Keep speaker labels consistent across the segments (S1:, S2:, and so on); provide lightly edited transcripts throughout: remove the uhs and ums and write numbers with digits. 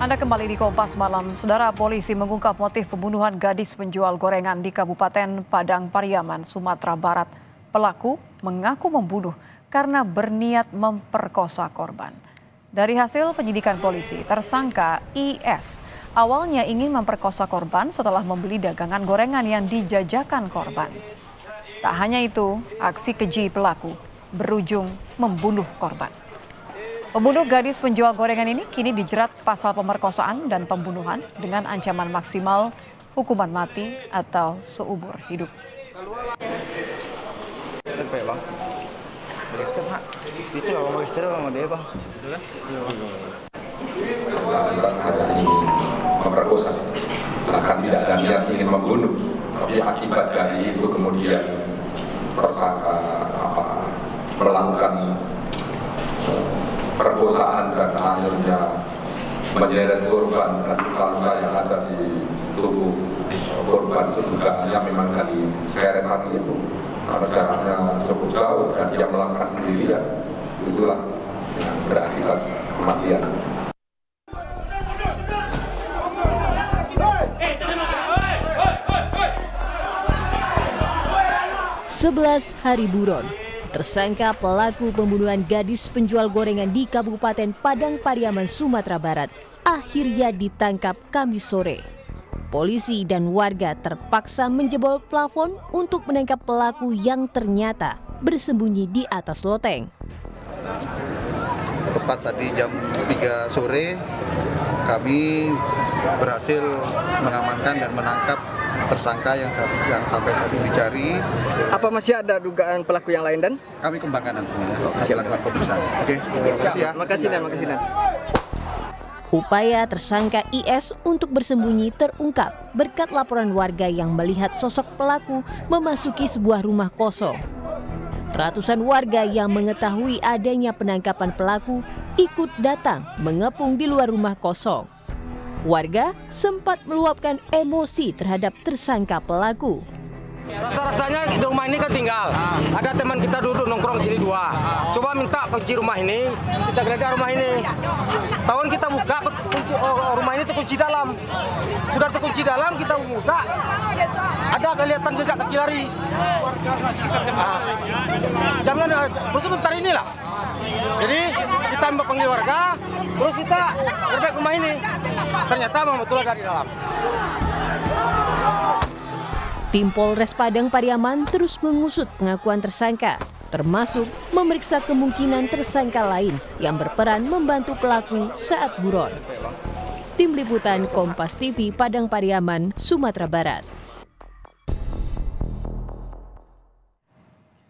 S1: Anda kembali di Kompas Malam. Saudara, polisi mengungkap motif pembunuhan gadis penjual gorengan di Kabupaten Padang Pariaman, Sumatera Barat. Pelaku mengaku membunuh karena berniat memperkosa korban. Dari hasil penyidikan polisi, tersangka IS awalnya ingin memperkosa korban setelah membeli dagangan gorengan yang dijajakan korban. Tak hanya itu, aksi keji pelaku berujung membunuh korban. Pembunuh gadis penjual gorengan ini kini dijerat pasal pemerkosaan dan pembunuhan dengan ancaman maksimal hukuman mati atau seumur hidup.
S2: Bukan hanya ingin memperkosa, bahkan tidak ada niat ingin membunuh, tapi akibat dari itu kemudian tersangka melakukan perkosaan dan akhirnya menyeret korban dan luka-luka yang ada di tubuh korban itu dugaannya memang dari seretan itu karena jaraknya cukup jauh dan dia melakukan sendirian, itulah yang berakibat kematian.
S3: Sebelas hari buron, tersangka pelaku pembunuhan gadis penjual gorengan di Kabupaten Padang Pariaman, Sumatera Barat akhirnya ditangkap Kamis sore. Polisi dan warga terpaksa menjebol plafon untuk menangkap pelaku yang ternyata bersembunyi di atas loteng.
S4: Tepat tadi jam 3 sore, kami berhasil mengamankan dan menangkap tersangka yang sampai saat ini dicari.
S5: Apa masih ada dugaan pelaku yang lain, Dan?
S4: Kami kembangkan nantinya hasil lakukan pemeriksaan. Oke, terima kasih ya.
S5: Makasih, Dan.
S3: Upaya tersangka IS untuk bersembunyi terungkap berkat laporan warga yang melihat sosok pelaku memasuki sebuah rumah kosong. Ratusan warga yang mengetahui adanya penangkapan pelaku ikut datang mengepung di luar rumah kosong. Warga sempat meluapkan emosi terhadap tersangka pelaku.
S6: Rasa-rasanya di rumah ini kan tinggal. Ada teman kita duduk nongkrong sini dua. Coba minta kunci rumah ini, kita geledah rumah ini. Tahun kita buka rumah ini terkunci dalam. Sudah terkunci dalam, kita buka. Ada kelihatan jejak kaki lari. Jam sebentar inilah. Jadi kita panggil warga, terus kita gerbek rumah ini. Ternyata memang betul dari dalam.
S3: Tim Polres Padang Pariaman terus mengusut pengakuan tersangka, termasuk memeriksa kemungkinan tersangka lain yang berperan membantu pelaku saat buron. Tim Liputan Kompas TV Padang Pariaman, Sumatera Barat.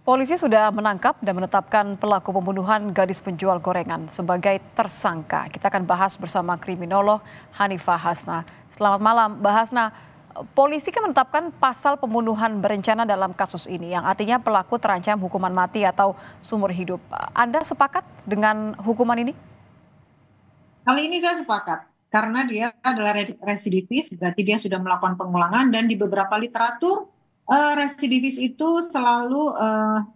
S1: Polisi sudah menangkap dan menetapkan pelaku pembunuhan gadis penjual gorengan sebagai tersangka. Kita akan bahas bersama kriminolog Hanifah Hasna. Selamat malam, Mbak Hasna. Polisi kan menetapkan pasal pembunuhan berencana dalam kasus ini, yang artinya pelaku terancam hukuman mati atau seumur hidup. Anda sepakat dengan hukuman ini?
S7: Kali ini saya sepakat, karena dia adalah residivis, berarti dia sudah melakukan pengulangan, dan di beberapa literatur, residivis itu selalu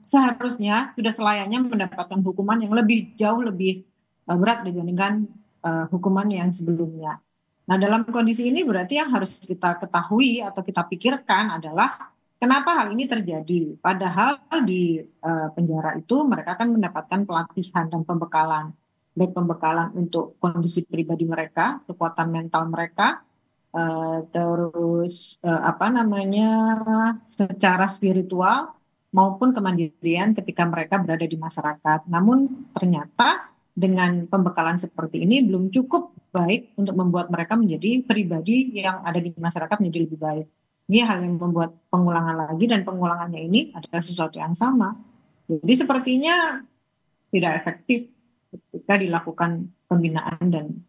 S7: seharusnya sudah selayaknya mendapatkan hukuman yang jauh lebih berat dibandingkan hukuman yang sebelumnya. Nah, dalam kondisi ini berarti yang harus kita ketahui atau kita pikirkan adalah kenapa hal ini terjadi. Padahal di penjara itu mereka akan mendapatkan pelatihan dan pembekalan. Baik pembekalan untuk kondisi pribadi mereka, kekuatan mental mereka, terus secara spiritual maupun kemandirian ketika mereka berada di masyarakat. Namun ternyata dengan pembekalan seperti ini belum cukup baik untuk membuat mereka menjadi pribadi yang ada di masyarakat menjadi lebih baik. Ini hal yang membuat pengulangan lagi, dan pengulangannya ini adalah sesuatu yang sama. Jadi sepertinya tidak efektif ketika dilakukan pembinaan dan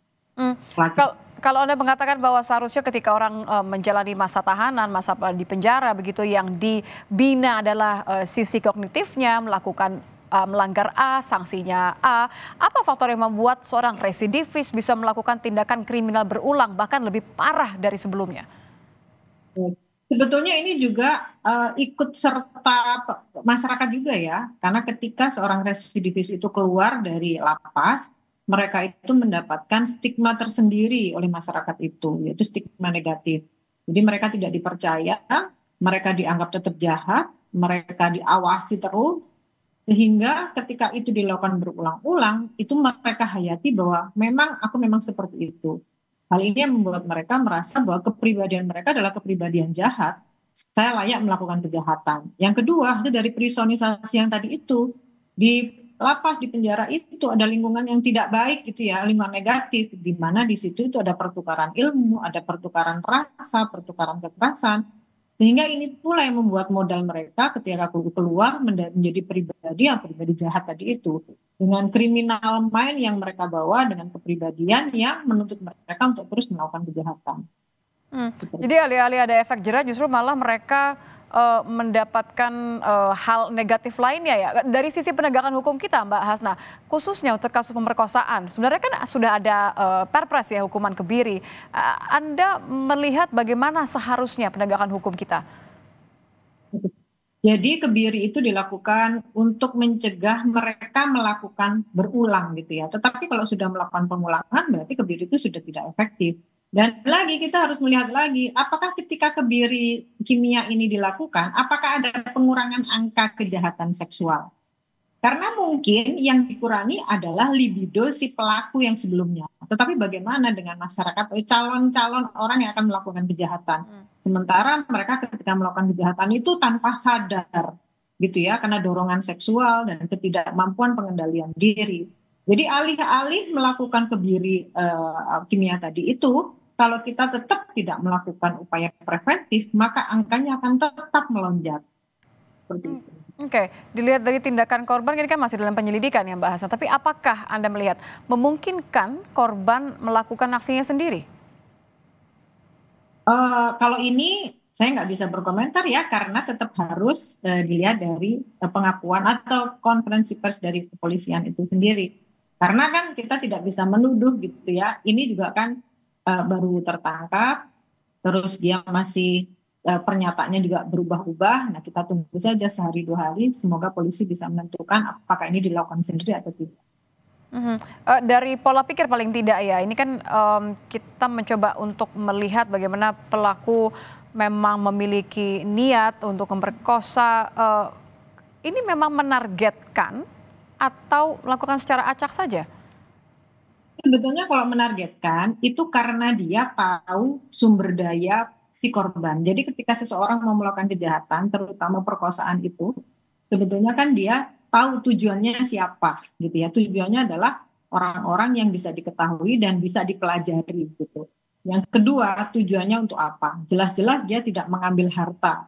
S1: Kalau Anda mengatakan bahwa seharusnya ketika orang menjalani masa tahanan, masa di penjara begitu, yang dibina adalah sisi kognitifnya, melakukan melanggar A, sanksinya A. Apa faktor yang membuat seorang residivis bisa melakukan tindakan kriminal berulang, bahkan lebih parah dari sebelumnya?
S7: Sebetulnya ini juga ikut serta masyarakat juga ya, karena ketika seorang residivis itu keluar dari lapas, mereka itu mendapatkan stigma tersendiri oleh masyarakat itu, yaitu stigma negatif. Jadi mereka tidak dipercaya, mereka dianggap tetap jahat, mereka diawasi terus, sehingga ketika itu dilakukan berulang-ulang, itu mereka hayati bahwa aku memang seperti itu. Hal ini yang membuat mereka merasa bahwa kepribadian mereka adalah kepribadian jahat, saya layak melakukan kejahatan. Yang kedua, itu dari personisasi yang tadi itu, di lapas, di penjara itu ada lingkungan yang tidak baik gitu ya, lingkungan negatif, di mana di situ itu ada pertukaran ilmu, ada pertukaran rasa, pertukaran kekerasan, sehingga ini pula yang membuat modal mereka ketika keluar menjadi pribadi jahat tadi itu, dengan kriminal mind yang mereka bawa, dengan kepribadian yang menuntut mereka untuk terus melakukan kejahatan.
S1: Jadi alih-alih ada efek jerah justru malah mereka mendapatkan hal negatif lainnya ya. Dari sisi penegakan hukum kita Mbak Hasna, khususnya untuk kasus pemerkosaan, sebenarnya kan sudah ada perpres ya, hukuman kebiri. Anda melihat bagaimana seharusnya penegakan hukum kita?
S7: Jadi kebiri itu dilakukan untuk mencegah mereka melakukan berulang gitu ya. Tetapi kalau sudah melakukan pengulangan berarti kebiri itu sudah tidak efektif. Dan lagi kita harus melihat lagi, apakah ketika kebiri kimia ini dilakukan, apakah ada pengurangan angka kejahatan seksual? Karena mungkin yang dikurangi adalah libido si pelaku yang sebelumnya. Tetapi bagaimana dengan masyarakat atau calon-calon orang yang akan melakukan kejahatan? Sementara mereka ketika melakukan kejahatan itu tanpa sadar, gitu ya, karena dorongan seksual dan ketidakmampuan pengendalian diri. Jadi alih-alih melakukan kebiri kimia tadi itu, kalau kita tetap tidak melakukan upaya preventif, maka angkanya akan tetap melonjak. Seperti itu.
S1: Oke, dilihat dari tindakan korban ini kan masih dalam penyelidikan ya Mbak Hasna. Tapi apakah Anda melihat memungkinkan korban melakukan aksinya sendiri?
S7: Kalau ini saya nggak bisa berkomentar ya, karena tetap harus dilihat dari pengakuan atau konferensi pers dari kepolisian itu sendiri. Karena kan kita tidak bisa menuduh gitu ya. Ini juga kan baru tertangkap, terus dia masih pernyataannya juga berubah-ubah. Nah, kita tunggu saja sehari 2 hari, semoga polisi bisa menentukan apakah ini dilakukan sendiri atau tidak.
S1: Dari pola pikir paling tidak ya, ini kan kita mencoba untuk melihat bagaimana pelaku memang memiliki niat untuk memperkosa. Ini memang menargetkan atau melakukan secara acak saja?
S7: Sebetulnya kalau menargetkan itu karena dia tahu sumber daya si korban. Jadi ketika seseorang mau melakukan kejahatan, terutama perkosaan itu, sebetulnya kan dia tahu tujuannya siapa gitu ya. Tujuannya adalah orang-orang yang bisa diketahui dan bisa dipelajari gitu. Yang kedua, tujuannya untuk apa? Jelas-jelas dia tidak mengambil harta,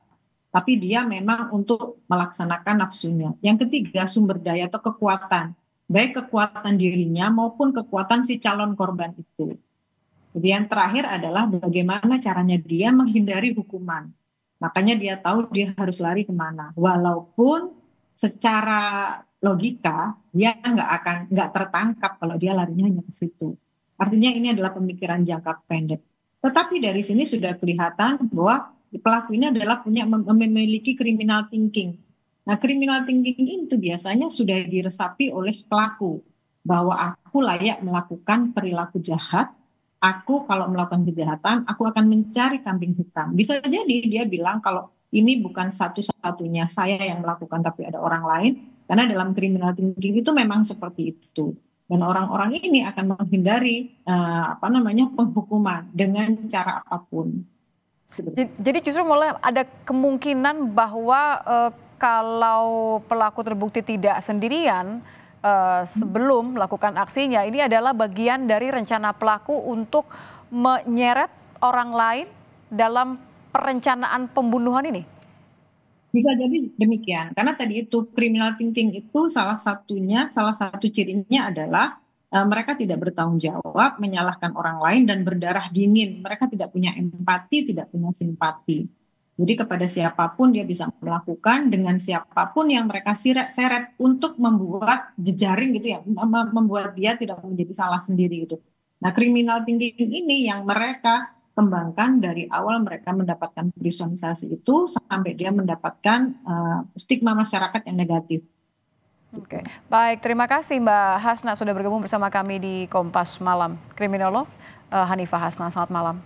S7: tapi dia memang untuk melaksanakan nafsunya. Yang ketiga, sumber daya atau kekuatan, baik kekuatan dirinya maupun kekuatan si calon korban itu. Jadi yang terakhir adalah bagaimana caranya dia menghindari hukuman. Makanya dia tahu dia harus lari kemana. Walaupun secara logika dia nggak tertangkap kalau dia larinya hanya ke situ. Artinya ini adalah pemikiran jangka pendek. Tetapi dari sini sudah kelihatan bahwa pelaku ini adalah memiliki criminal thinking. Nah, criminal thinking itu biasanya sudah diresapi oleh pelaku bahwa aku layak melakukan perilaku jahat. Aku kalau melakukan kejahatan, aku akan mencari kambing hitam. Bisa jadi dia bilang kalau ini bukan satu-satunya saya yang melakukan, tapi ada orang lain. Karena dalam criminal thinking itu memang seperti itu. Dan orang-orang ini akan menghindari penghukuman dengan cara apapun.
S1: Jadi justru mulai ada kemungkinan bahwa kalau pelaku terbukti tidak sendirian sebelum melakukan aksinya, ini adalah bagian dari rencana pelaku untuk menyeret orang lain dalam perencanaan pembunuhan ini?
S7: Bisa jadi demikian, karena tadi itu criminal thinking itu salah satu cirinya adalah mereka tidak bertanggung jawab, menyalahkan orang lain dan berdarah dingin. Mereka tidak punya empati, tidak punya simpati. Jadi kepada siapapun dia bisa melakukan, dengan siapapun yang mereka seret untuk membuat jejaring gitu ya, membuat dia tidak menjadi salah sendiri gitu. Nah, criminal thinking ini yang mereka kembangkan dari awal mereka mendapatkan personisasi itu sampai dia mendapatkan stigma masyarakat yang negatif.
S1: Oke, baik. Terima kasih Mbak Hasna sudah bergabung bersama kami di Kompas Malam. Kriminolog Hanifah Hasna, selamat malam.